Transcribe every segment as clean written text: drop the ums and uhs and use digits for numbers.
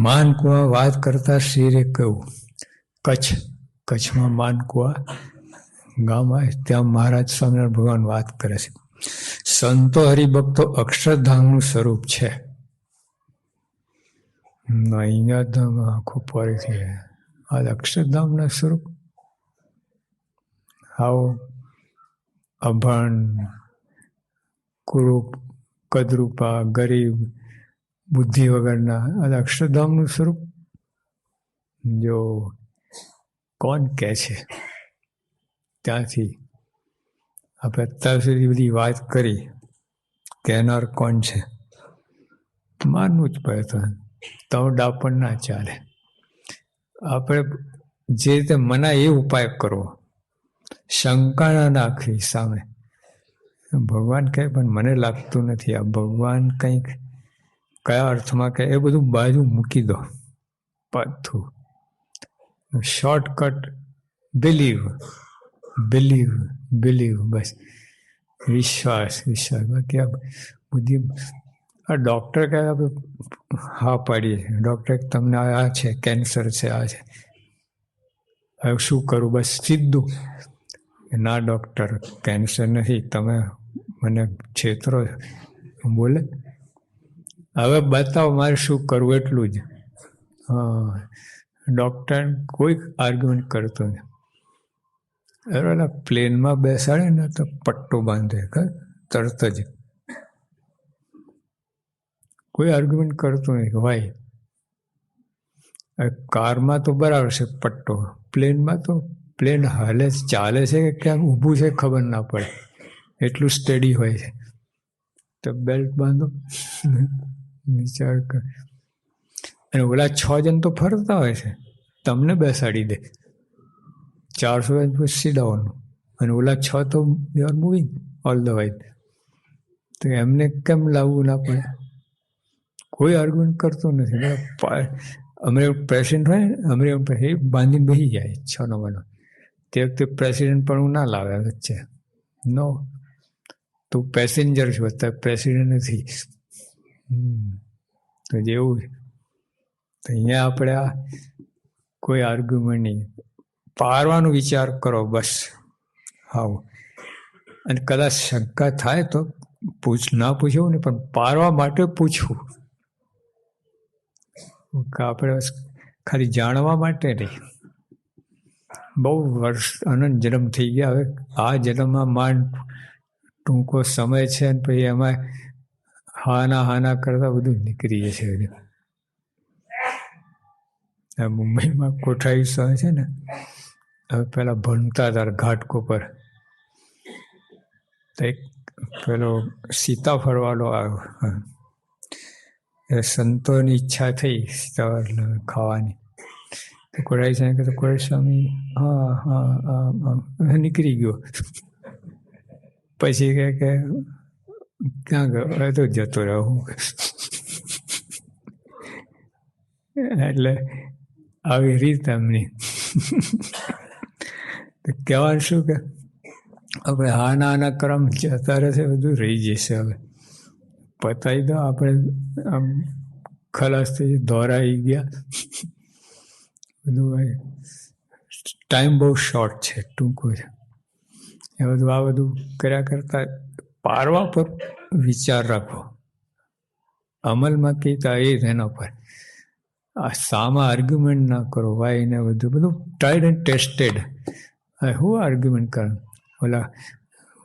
માનકુવા વાત કરતા શ્રીએ કહ્યું, કચ્છમાં માનકુવા ગામ આવે ત્યાં મહારાજ સ્વામિનારાયણ ભગવાન વાત કરે છે. સંતો હરિભક્તો અક્ષરધામનું સ્વરૂપ છે. અહીંયા તો આખું ફરીથી આ અક્ષરધામના સ્વરૂપ આવો અભણ, કુરૂપ, કદરૂપા, ગરીબ, બુદ્ધિ વગરના આ અક્ષરધામનું સ્વરૂપ જો કોણ કહે છે? ત્યાંથી આપણે અત્યાર સુધી બધી વાત કરી, કહેનાર કોણ છે? માનવું જ પડે. તો ડાપણ ના ચાલે. આપણે જે રીતે મનાય એ ઉપાય કરવો, શંકા ના નાખવી સામે. ભગવાન કહે પણ મને લાગતું નથી આ ભગવાન કંઈક કયા અર્થમાં કહે એ બધું બાજુ મૂકી દો. પાછું શોર્ટકટ બિલીવ, બસ વિશ્વાસ. બાકી આ બુદ્ધિ આ ડૉક્ટર કહે આપણે હા પાડીએ, ડૉક્ટર તમને આ છે, કેન્સર છે, આ છે, હવે શું કરું? બસ સીધું ના ડૉક્ટર કેન્સર નથી, તમે મને છેતરો બોલે. હવે બતાવો મારે શું કરવું, એટલું જ. હા, ડૉક્ટર કોઈ આર્ગ્યુમેન્ટ કરતો નથી. બરાબર, પ્લેનમાં બેસાડે ને તો પટ્ટો બાંધે તરત જ. કોઈ આર્ગ્યુમેન્ટ કરતું નહીં. ભાઈ કારમાં તો બરાબર છે પટ્ટો, પ્લેનમાં તો પ્લેન હાલે ચાલે છે કે ક્યાંક ઊભું છે ખબર ના પડે, એટલું સ્ટડી હોય છે. તો બેલ્ટ બાંધો, વિચાર કર. અને ઓલા 6 જણ તો ફરતા હોય છે, તમને બેસાડી દે 400 સીડાવાનું, અને ઓલા 6 તો they are moving all the wise. તો એમને કેમ લાવવું ના પડે? કોઈ આર્ગ્યુમેન્ટ કરતો નથી. અમે પ્રેસિડેન્ટ હોય ને, અમે બાંધીને બેસી જાય 6 નંબરનો. તે વખતે પ્રેસિડેન્ટ પણ હું ના લાવે વચ્ચે. નો, તું પેસેન્જર છું, અત્યારે પ્રેસિડેન્ટ નથી. તો જેવું તો અહીંયા આપણે આ કોઈ આર્ગ્યુમેન્ટ નહીં, પારવાનો વિચાર કરો બસ. હાવ. અને કદાચ શંકા થાય તો ના પૂછવું ને, પણ પારવા માટે પૂછવું. આપણે ખાલી જાણવા માટે નહીં. બહુ વર્ષ અનંત જન્મ થઈ ગયા. હવે આ જન્મમાં માંડ ટૂંકો સમય છે ને પછી એમાં હાના કરતા બધું નીકળી જશે. મુંબઈમાં કોઠારી સ્વામી છે ને, હવે પેલા ભણતા હતા ઘાટકોપર, તો એક પેલો સીતાફળવાળો આવ્યો. સંતોની ઈચ્છા થઈ સીતાફળ ખાવાની. તો કોઠારી સ્વામી કહે, કોઠારી સ્વામી હા નીકળી ગયો. પછી કહે કે ક્યાં ગયો? તો જતો રહ્યો. એટલે આવી રીત એમની. કહેવાનું શું કે આપણે હાના કરમ જતા રહેશે, બધું રહી જશે. હવે પતાવી દો, આપણે આમ ખલાસ થઈ દોરાઈ ગયા. બધું ટાઈમ બહુ શોર્ટ છે, ટૂંકો છે. એ બધું આ બધું કર્યા કરતા પારવા પર વિચાર રાખો, અમલમાં કહેતા એ એના પર. આ સામા આર્ગ્યુમેન્ટ ના કરો. વાય ને બધું ટ્રાઈડ એન્ડ ટેસ્ટેડ. હું આર્ગ્યુમેન્ટ કરું? ઓલા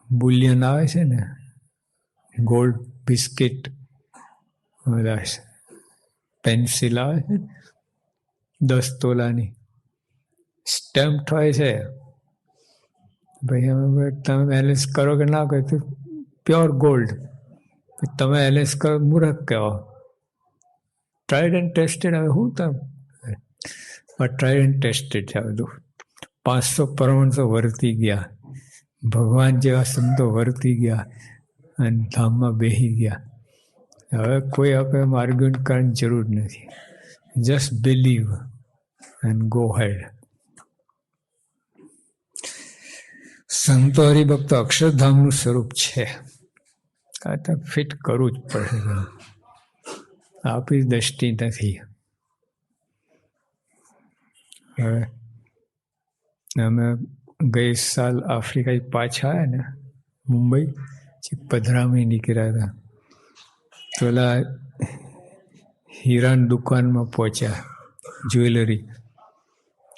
બુલિયન આવે છે ને, ગોલ્ડ બિસ્કિટ, ઓલા પેન્સિલ આવે છે 10 તોલાની, સ્ટેમ્પ હોય છે. ભાઈ અમે તમે બેલેન્સ કરો કે ના કરો, તો પ્યોર ગોલ્ડ. તમે બેલેન્સ કરો મૂર્ખ કહેવાય. Tried and tested. હવે હું તમે ટ્રાઈડ એન્ડ ટેસ્ટેડ છે બધું. 500 પરમહંસો વર્તી ગયા, ભગવાન જેવા સંતો વર્તી ગયા અને ધામમાં બેસી ગયા. હવે કોઈ આપણે આર્ગ્યુમેન્ટ કરવાની જરૂર નથી. જસ્ટ બિલીવ એન્ડ ગો હેડ. સંતો હરિભક્તો અક્ષરધામનું સ્વરૂપ છે. આ તો ફિટ કરવું જ પડે, આપણી દ્રષ્ટિ નથી. હવે અમે ગઈ સાલ આફ્રિકા પાછા આવ્યા ને મુંબઈ, પધરામણી નીકળ્યા હતા, તો ઓલા હીરાની દુકાનમાં પહોંચ્યા, જ્વેલરી.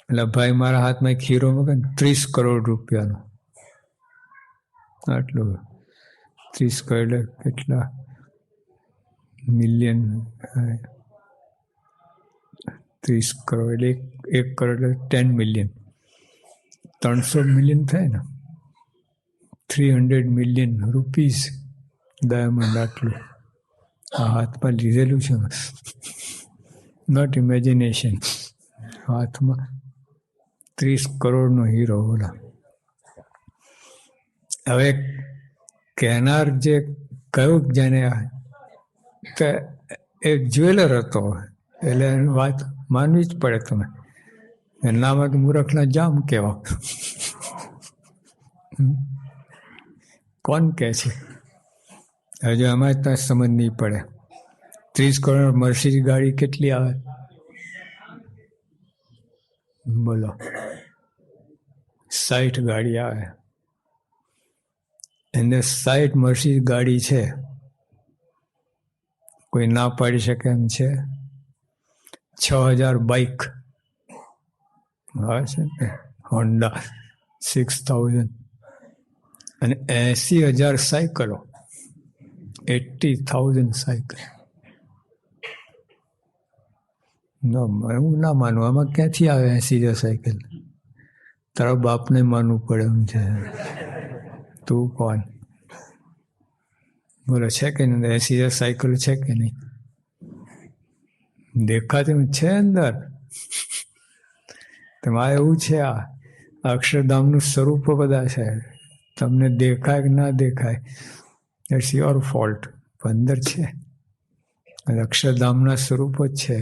એટલે ભાઈ મારા હાથમાં એક હીરો મૂકે ને 30 કરોડ રૂપિયાનો, આટલું 30 કરોડ કેટલા મિલિયન, 30 કરોડ એટલે 1 કરોડ એટલે 10 મિલિયન, 300 મિલિયન થાય ને, 300 મિલિયન રૂપીઝ ડાયમંડ આટલું આ હાથમાં લીધેલું છે. Not imagination. હાથમાં 30 કરોડનો હીરો. બોલા હવે કહેનાર જે કયું જેને એ જ્વેલર હતો, એટલે એની વાત માનવી જ પડે. તમે એનામાં તો મૂર્ખના જામ કેવા. કોણ કહે છે? હજુ એમાં ત્યાં સમજ નહીં પડે. 30 કરોડ મર્સિડીઝ ગાડી કેટલી આવે બોલો? 60 ગાડી આવે. એને 60 મર્સિડીઝ ગાડી છે, કોઈ ના પાડી શકે એમ છે? 6000 બાઇક આવે છે ને, હોન્ડા 6000, અને 80,000 સાયકલો, 80,000 સાયકલ. હું ના માનું. આમાં ક્યાંથી આવે 80,000 સાયકલ? તારા બાપને માનવું પડે એમ છે. તું કોણ? બોલો, છે કે નહીં? 80,000 સાયકલ છે કે નહીં? દેખાતું છે અંદર. તમારે એવું છે, આ અક્ષરધામનું સ્વરૂપ બધા છે. તમને દેખાય કે ના દેખાય, ઇટ્સ યોર ફોલ્ટ. અંદર છે, અક્ષરધામના સ્વરૂપ જ છે.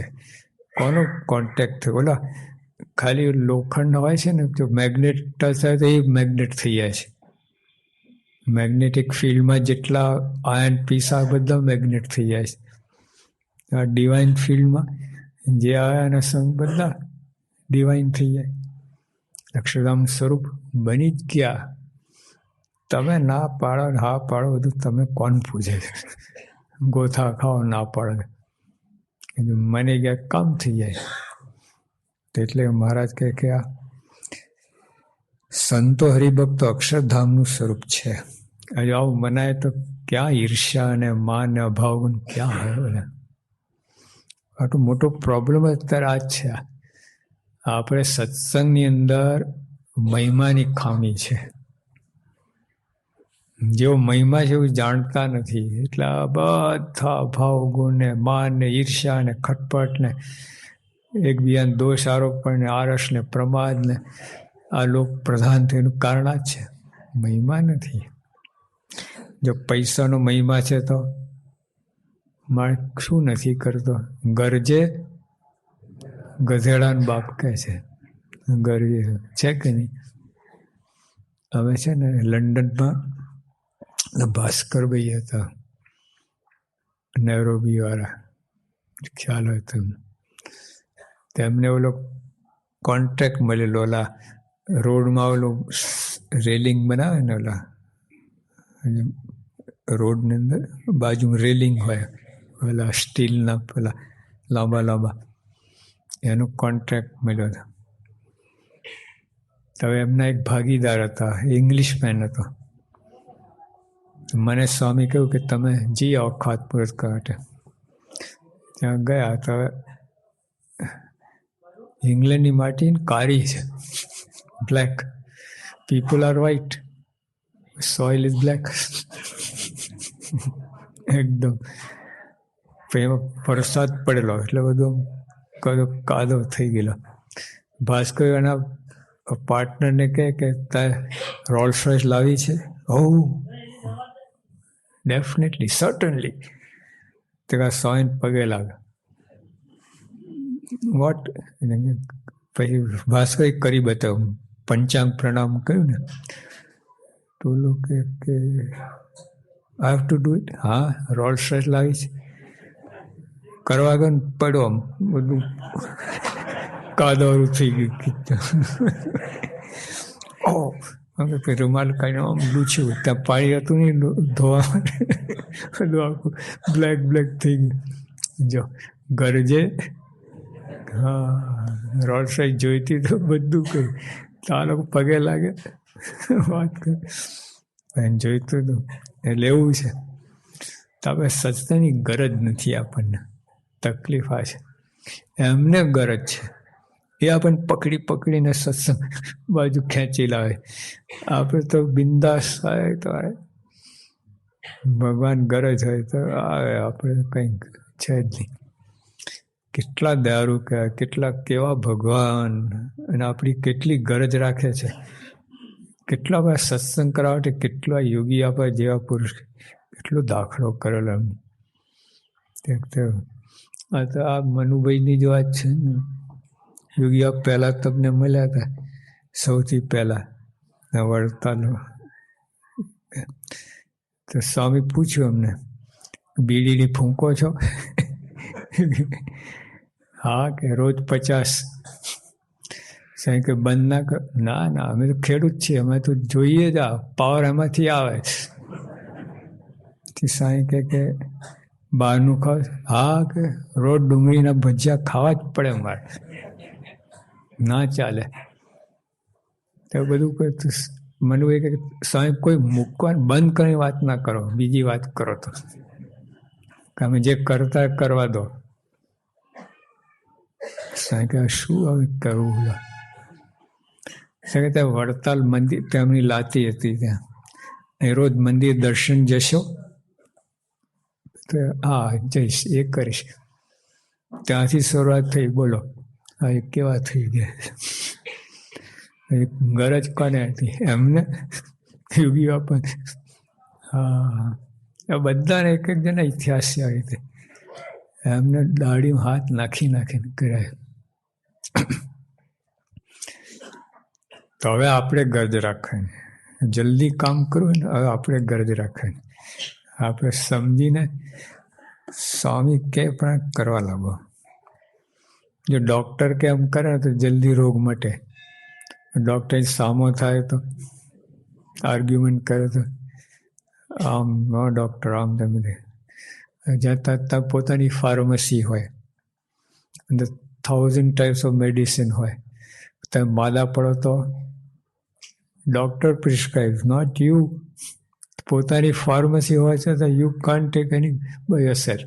કોનો કોન્ટેક્ટ થયો? ઓલા ખાલી લોખંડ હોય છે ને, જો મેગ્નેટ ટચ થાય તો એ મેગ્નેટ થઈ જાય છે. મેગ્નેટિક ફિલ્ડમાં જેટલા આયન પીસ આ બધા મેગ્નેટ થઈ જાય છે. આ ડિવાઇન ફિલ્ડમાં જે આયન સંગ બધા ડિવાઇન થઈ જાય. અક્ષરધામ સ્વરૂપ બની જ ગયા. તમે ના પાડો, હા પાડો, બધું તમે કોણ પૂછે છે? ગોથા ખાઓ ના પાડો, મને ક્યાંક કામ થઈ જાય. એટલે મહારાજ કહે કે આ સંતો હરિભક્તો અક્ષરધામનું સ્વરૂપ છે. હજુ આવું મનાય તો ક્યાં ઈર્ષ્યા અને માન ને અભાવ ક્યાં હોય? આટલું મોટો પ્રોબ્લેમ અત્યારે આ જ છે. આપણે સત્સંગની અંદર મહિમાની ખામી છે. જેવો મહિમા છે એવું જાણતા નથી. એટલે બધા ભાવ ગુણ ને માન ને ઈર્ષ્યા ને ખટપટ ને એકબીજાને દોષ આરોપણ ને આરસ ને પ્રમાદ ને આ લોક પ્રધાન તેનું કારણ જ છે. મહિમા નથી. જો પૈસાનો મહિમા છે તો માણસ શું નથી કરતો? ગરજે ગધેડાનો બાપ કહે છે. ગરજે છે કે નહીં? હવે છે ને લંડનમાં ભાસ્કરભાઈ હતા, નૈરોબી વાળા, ખ્યાલ હોય તમને. તેમને ઓલો કોન્ટ્રાક્ટ મળેલો, ઓલા રોડમાં ઓલું રેલિંગ બનાવે ને, ઓલા રોડની અંદર બાજુમાં રેલિંગ હોય, ઓલા સ્ટીલના પેલા લાંબા લાંબા, એનો કોન્ટ્રાક્ટ મળ્યો હતો. હવે એમના એક ભાગીદાર હતા, ઇંગ્લિશમેન હતો. મને સ્વામી કહ્યું કે તમે જી આવો ખાતમુહૂર્ત માટે. ત્યાં ગયા તો ઇંગ્લેન્ડની માટી કાળી છે, black. People are white, soil is black. એકદમ વરસાદ પડેલો એટલે બધું કાદવ થઈ ગયેલો. ભાસ્કર એના પાર્ટનરને કહે કે તારે રોલ્સ રોયસ લાવી છે? ઓહ ડેફિનેટલી, સર્ટનલી. તે સોઈન પગે લાગે. વોટ? પછી ભાસ્કર કરી બતાવ્યું, પંચાંગ પ્રણામ કહ્યું ને, તો લોકો કે I have to do it. હા, રોલ્સ રોયસ લાવી છે. કરવા ગયો ને પડ્યો આમ બધું કાદવરું થઈ ગયું. રૂમાલ કાઢીને આમ લૂછ્યું, ત્યાં પાણી હતું નહીં ધોવા માટે, બધું આખું બ્લેક બ્લેક થઈ ગયું. જો ગરજે, હા, રોડ સાઈડ જોઈતી તો બધું કર્યું. તો આ લોકો પગે લાગે વાત કરે, જોઈતું હતું. એટલે એવું છે. તો આપણે સત્સંગની ગરજ નથી, આપણને તકલીફ આ છે. એમને ગરજ છે, એ આપણને પકડી પકડીને સત્સંગ બાજુ ખેંચી લાવે. આપણે તો બિંદાસ આવે તો આવે, ભગવાન ગરજ હોય તો આવે, આપણે કંઈક છે જ નહીં. કેટલા દારૂ કહેવાય, કેટલા કેવા ભગવાન, અને આપણી કેટલી ગરજ રાખે છે. કેટલા બધા સત્સંગ કરાવે છે, કેટલા યોગી આપણા જેવા પુરુષ કેટલો દાખલો કરેલો એમ. આ તો આ મનુભાઈની જ વાત છે ને. યોગી આપ પહેલાં તમને મળ્યા હતા, સૌથી પહેલાં વડતાલ. તો સ્વામી પૂછ્યું અમને, બીડીની ફૂંકો છો? હા કે રોજ 50. સાહેબ કે બંધ ના કર. ના ના, અમે તો ખેડૂત છીએ, અમે તો જોઈએ જ, આ પાવર એમાંથી આવે. સાંઈ કે બહારનું ખાવ? હા કે રોજ ડુંગળીના ભજીયા ખાવા જ પડે મારે, ના ચાલે. તો બધું કરતું મને એ કે સાહેબ કોઈ મૂકવાનું બંધ કરીને વાત ના કરો, બીજી વાત કરો. તો તમે જે કરતા કરવા દો. સાહેબ કે શું હવે કરવું? સાહેબ ત્યાં વડતાલ મંદિર, તેમની લાતી હતી, ત્યાં એ રોજ મંદિર દર્શન જશો? તો હા જઈશ, એ કરીશ. ત્યાંથી શરૂઆત થઈ. બોલો હા, એ કેવા થઈ ગયા. ગરજ કોને હતી? એમને યોગી બાપા. હા, બધાને એક એક જણા ઇતિહાસ છે આવી રીતે. એમને દાઢીમાં હાથ નાખી નાખીને કરાય. તો હવે આપણે ગરજ રાખવાની, જલ્દી કામ કરવું ને. હવે આપણે ગરજ રાખવાની, આપણે સમજીને સ્વામી કે પણ કરવા લાગો. જો ડૉક્ટર કે એમ કરે તો જલ્દી રોગ મટે. ડૉક્ટર સામો થાય તો આર્ગ્યુમેન્ટ કરે તો આમ નો ડૉક્ટર આમ તમે જતાં પોતાની ફાર્મસી હોય, અંદર 1000 ટાઈપ્સ ઓફ મેડિસિન હોય. તમે માદા પડો તો ડૉક્ટર પ્રિસ્ક્રાઇબ, નોટ યુ. પોતાની ફાર્મસી હોય છે તો you can't take any by yourself.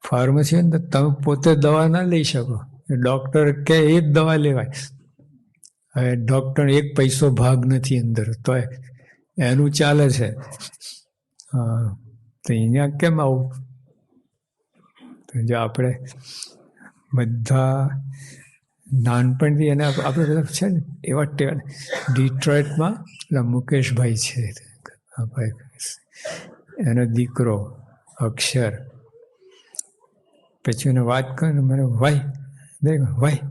Pharmacy હોય ને તો તમે પોતે દવા ના લઈ શકો, ડૉક્ટર કે એ જ દવા લેવાય. હવે ડૉક્ટર એક પૈસો ભાગ નથી અંદર, તો એનું ચાલે છે. હા, તો અહીંયા કેમ આવું? તો જો આપણે બધા નાનપણથી એને આપણે બધા છે ને એવા ટેવા. ડિટ્રોઇટમાં મુકેશભાઈ છે, એનો દીકરો અક્ષર. પછી એને વાત કરે ને, મને વાય દેખ વાય,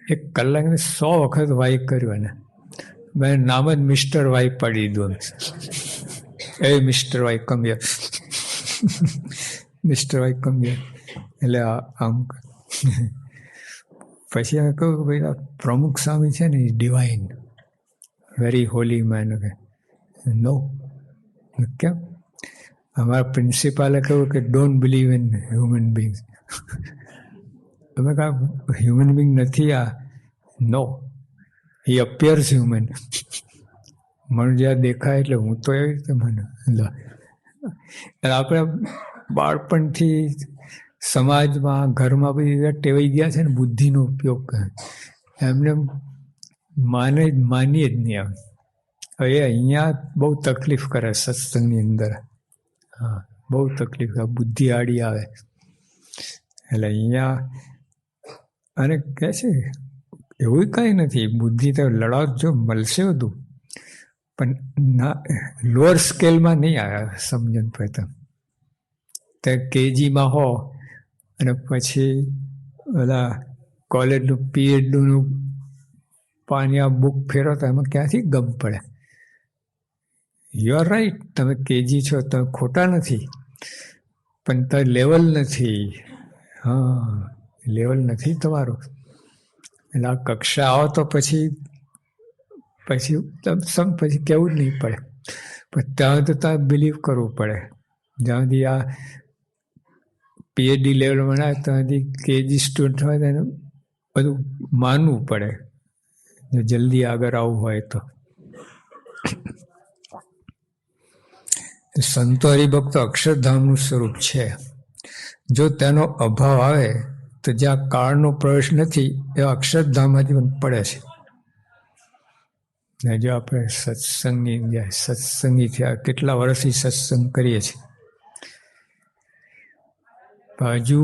1 કલાકને 100 વખત વાય કર્યું. એને મેં નામ જ મિસ્ટર વાય પાડી દીધું. એ mister Y come here, mister Y come here. એટલે આમ પછી અમે કહ્યું કે ભાઈ આ પ્રમુખ સ્વામી છે ને, એ ડિવાઇન, વેરી હોલી મેન. નો, કેમ? અમારા પ્રિન્સિપાલે કહ્યું કે don't believe in human beings. તમે કહા હ્યુમન બિંગ નથી આ? નો, હી અપિયર્સ હ્યુમન. મને જ્યાં દેખાય એટલે હું તો એવી રીતે મને. આપણે બાળપણથી સમાજમાં, ઘરમાં બધી ટેવાઈ ગયા છે ને બુદ્ધિનો ઉપયોગ કરે. એમને માનીએ જ નહીં. હવે અહીંયા બહુ તકલીફ કરે સત્સંગની અંદર. હા, બહુ તકલીફ, બુદ્ધિ આડી આવે. એટલે અહીંયા અને કહે છે એવું કંઈ નથી, બુદ્ધિ તો લડાવ જો મળશે બધું, પણ ના લોઅર સ્કેલમાં નહીં આવ્યા. સમજણ પ્રથમ તે કેજીમાં હો અને પછી ઓલા કોલેજનું પીએચડીનું પાનિયા બુક ફેરો તો એમાં ક્યાંથી ગમ પડે? યુ આર રાઈટ, તમે કેજી છો, તમે ખોટા નથી, પણ તો લેવલ નથી. હા, લેવલ નથી તમારું. એટલે આ કક્ષા આવો તો પછી કહેવું જ નહીં પડે. પણ ત્યાં તો ત્યાં બિલીવ કરવું પડે. જ્યાં સુધી આ PhD લેવલમાં ના ત્યાં સુધી કેજી સ્ટુડન્ટ હોય તો એનું બધું માનવું પડે જો જલ્દી આગળ આવવું હોય તો. સંતો હરિભક્તો અક્ષરધામનું સ્વરૂપ છે. જો તેનો અભાવ આવે તો જ્યાં કાળનો પ્રવેશ નથી એવા અક્ષરધામમાંથી પણ પડે છે. ને જો આપણે સત્સંગી થયા કેટલા વર્ષથી સત્સંગ કરીએ છીએ, હજુ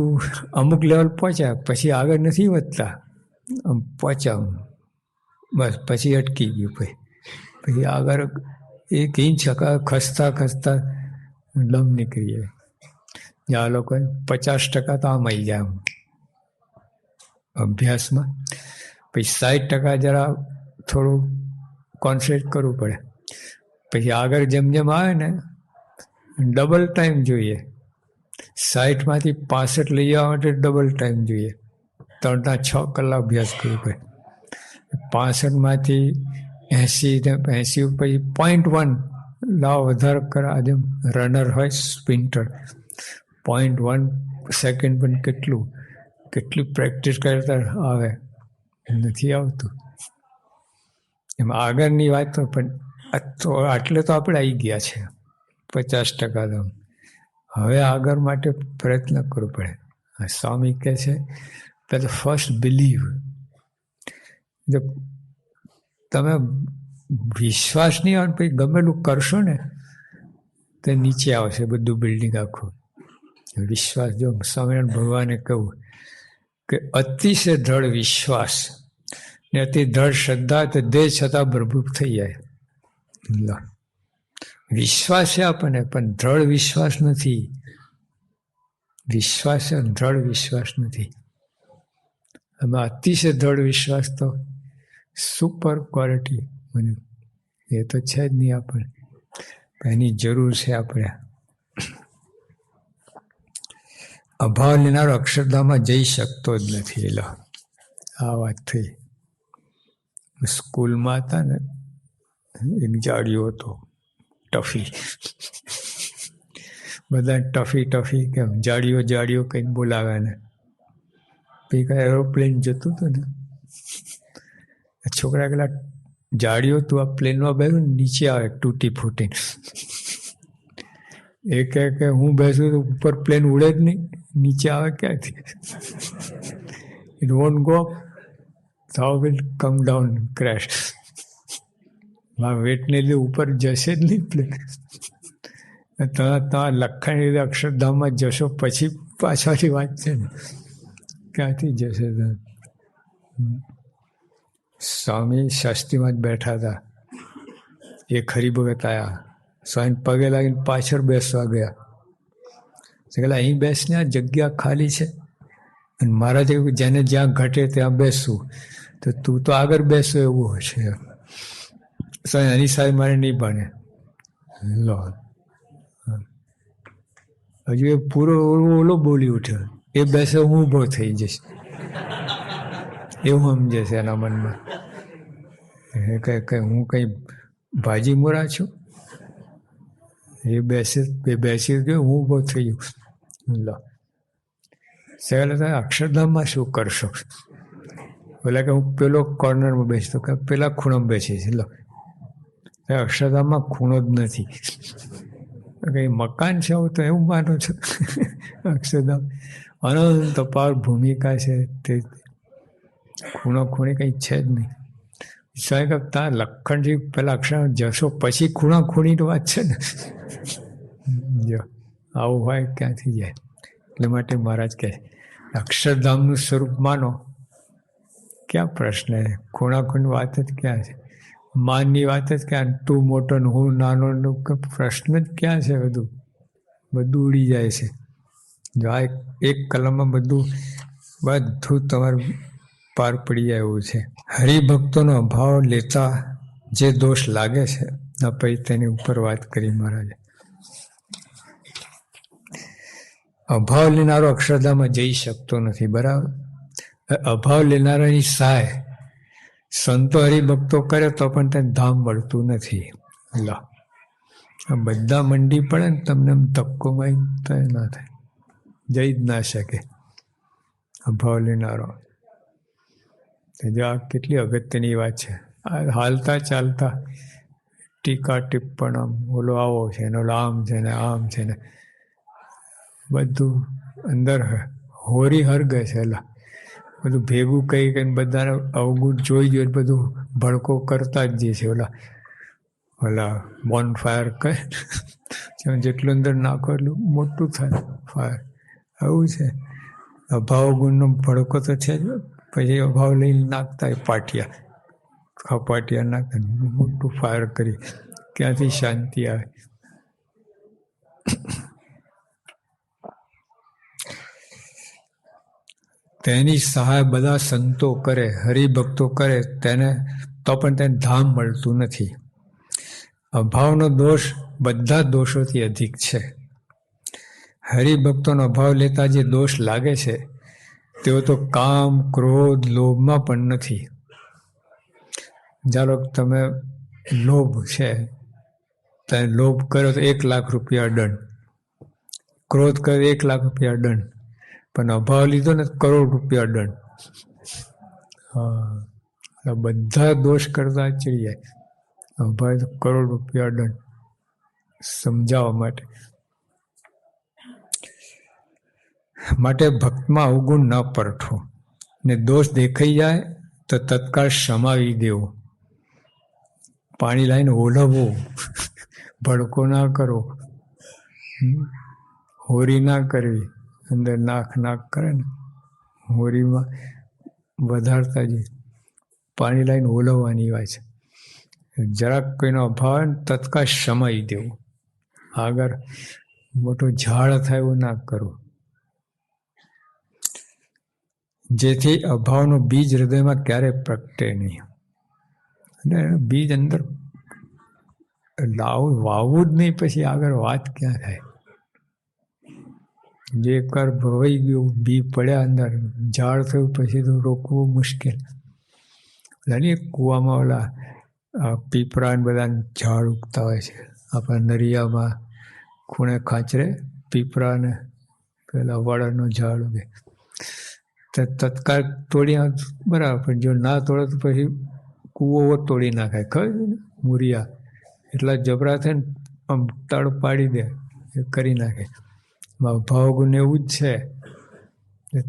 અમુક લેવલ પહોંચ્યા પછી આગળ નથી વધતા. પહોંચ્યા બસ પછી અટકી ગયું. પછી આગળ એક ઇંચ ખસતા દમ નીકળી જાય. આ લોકો 50% તો આમ આવી જાય અભ્યાસમાં, પછી 60% જરા થોડું કોન્સન્ટ્રેટ કરવું પડે. પછી આગળ જેમ જેમ આવે ને ડબલ ટાઈમ જોઈએ. 60માંથી 65 લઈ જવા માટે ડબલ ટાઈમ જોઈએ. 3-6 કલાક અભ્યાસ કરવો પડે. 65માંથી 80 પછી 0.1 લાવ વધારે કરા. જેમ રનર હોય સ્પ્રિન્ટર 0.1 સેકન્ડ પણ કેટલી પ્રેક્ટિસ કરતા આવે, નથી આવતું. એમ આગળની વાત તો પણ આટલે તો આપણે આવી ગયા છે 50%. તો હવે આગળ માટે પ્રયત્ન કરવો પડે. સ્વામી કહે છે પહેલાં ફર્સ્ટ બિલીવ. જો તમે વિશ્વાસ નહીં આવે પછી ગમેલું કરશો ને તો નીચે આવશે બધું બિલ્ડિંગ આખું. વિશ્વાસ, જો સ્વામિનારાયણ ભગવાને કહ્યું કે અતિશય દ્રઢ વિશ્વાસ ને અતિ દ્રઢ શ્રદ્ધા તો દેહ છતાં પ્રભુ થઈ જાય. વિશ્વાસ છે આપણને, પણ દ્રઢ વિશ્વાસ નથી. વિશ્વાસ છે, દ્રઢ વિશ્વાસ નથી. આમાં અતિશય દ્રઢ વિશ્વાસ તો સુપર ક્વોલિટી બન્યું, એ તો છે જ નહીં આપણને. એની જરૂર છે આપણે. અભાવ લેનારો અક્ષરધામમાં જઈ શકતો જ નથી. એલો આ વાત થઈ. સ્કૂલમાં હતા ને, એક જાડિયો હતો ટફી. બધા ટફી કેમ જાડિયો કંઈક બોલાવે ને. પછી કઈ એરોપ્લેન જતું હતું ને, છોકરા પેલા જાડિયો તું આ પ્લેનમાં બેસું નીચે આવે તૂટી ફૂટી. એ કહે કે હું બેસું તો ઉપર પ્લેન ઉડે જ નહીં, નીચે આવે ક્યાંથી? It won't go up, how will come down crash. વેટને લીધે ઉપર જશે જ નહીં પ્લેન. ત્યાં લખાણ લીધે અક્ષરધામમાં જશો પછી પાછળની વાત છે ને, ક્યાંથી જશે? સ્વામી શાસ્ત્રીમાં જ બેઠા હતા, એ હરિભગત આવ્યા. સ્વામી પગે લાગીને પાછળ બેસવા ગયા. પેલા અહીં બેસને, આ જગ્યા ખાલી છે અને મારા જેવું જેને જ્યાં ઘટે ત્યાં બેસવું, તો તું તો આગળ બેસો એવું છે. સ્વામી એની સાહેબ મારે નહીં બને. લો હજુ એ પૂરો ઓલો બોલી ઉઠ્યો, એ બેસે હું ઊભો થઈ જઈશ એવું સમજે છે એના મનમાં. હું કઈ ભાજી મોરા છું? એ બેસી ગયો, હું ઊભો થઈ ગયો. લો સહેલા તમે અક્ષરધામમાં શું કરશો? બોલે કે હું પેલો કોર્નરમાં બેસતો, કે પેલા ખૂણામાં બેસીશ. લો અક્ષરધામમાં ખૂણો જ નથી. કઈ મકાન છે હું તો એવું માનો છું? અક્ષરધામ અનંત અપાર ભૂમિકા છે, તે ખૂણી કંઈ છે જ નહીં. સાહેબ ત્યાં લખણજી પેલા અક્ષર જશો પછી ખૂણીની વાત છે ને. જો આવું હોય ક્યાંથી જાય? એટલે માટે મહારાજ કહે અક્ષરધામનું સ્વરૂપ માનો. ક્યાં પ્રશ્ન છે? ખૂણાની વાત જ ક્યાં છે? માનની વાત જ ક્યાં? તું મોટો ને હું નાનો, પ્રશ્ન જ ક્યાં છે? બધું ઉડી જાય છે. જો આ એક કલમમાં બધું તમારું પાર પડી જાય એવું છે. હરિભક્તોનો અભાવ લેતા જે દોષ લાગે છે, પછી તેની ઉપર વાત કરી મહારાજે. અભાવ લેનારો અક્ષરધામમાં જઈ શકતો નથી, બરાબર. અભાવ લેનારાની સહાય સંતો હરિભક્તો કરે તો પણ તેને ધામ મળતું નથી. લો બધા મંડી પડે ને તમને ધક્કો મારી તો ના થાય, જઈ જ ના શકે અભાવ લેનારો. જો આ કેટલી અગત્યની વાત છે. આ હાલતા ચાલતા ટીકા ટિપ્પણ ઓલો આવો છે ને ઓલો આમ છે ને આમ છે ને બધું અંદર હોરી હરગે છે. એલા બધું ભેગું કહી કહીને બધાને અવગુણ જોઈ જોઈએ બધું ભડકો કરતા જ જે છે. ઓલા બોન ફાયર કહે જેટલું અંદર નાખો એટલું મોટું થાય ફાયર. આવું છે. અભાવ ગુણનો ભડકો તો છે જ. પછી અભાવ લઈને નાખતા પાટિયા ખપાટિયા નાખતા મોટું ફાયર કરી ક્યાંથી શાંતિ આવે. તેની સહાય બધા સંતો કરે, હરિભક્તો કરે તેને તો પણ તેને ધામ મળતું નથી. અભાવનો દોષ બધા દોષોથી અધિક છે. હરિભક્તોનો અભાવ લેતા જે દોષ લાગે છે તેઓ તો કામ, ક્રોધ, લોભમાં પણ નથી. ચાલો તમે લોભ છે, તમે લોભ કરો તો 1 લાખ રૂપિયા દંડ, ક્રોધ કર્યો 1 લાખ રૂપિયા દંડ, પણ અભાવ લીધો ને કરોડ રૂપિયા દંડ. હા, બધા દોષ કરતા ચડી જાય. અભાવ તો કરોડ રૂપિયા દંડ. સમજાવવા માટે ભક્તમાં અવગુણ ન પરઠો ને દોષ દેખાઈ જાય તો તત્કાળ સમાવી દેવો. પાણી લાવીને ઓલવવું, ભડકો ના કરવો, હોરી ના કરવી. અંદર નાક કરે ને હોરીમાં વધારતા જ પાણી લાવીને ઓલવવાની વાત છે. જરાક કોઈનો અભાવ હોય ને તત્કાળ સમાવી દેવું. આગળ મોટો ઝાડ થાય એવું ના કરવું. જેથી અભાવનો બીજ હૃદયમાં ક્યારે પ્રગટે નહીં. અને બીજ અંદર વાવવું જ નહીં, પછી આગળ વાત ક્યાં થાય. જે એકવાર ભવાઈ ગયું, બી પડ્યા અંદર, ઝાડ થયું, પછી તો રોકવું મુશ્કેલ. એટલે કૂવામાં ઓલા પીપળા ને બધા ઝાડ ઉગતા હોય છે. આપણા નરિયામાં ખૂણે ખાંચરે પીપળા ને પેલા વડનું ઝાડ ઉગે. તત્કાળ તોડી બરાબર, પણ જો ના તોડે તો પછી કૂવો તોડી નાખાય. ખબર છે ને, મૂરિયા એટલા જબરા થાય ને આમ તડ પાડી દે, એ કરી નાખે. ભાવગુણ એવું જ છે.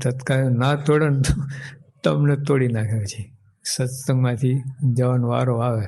તત્કાળ ના તોડે ને તમને તોડી નાખે. પછી સત્સંગમાંથી જવાનો વારો આવે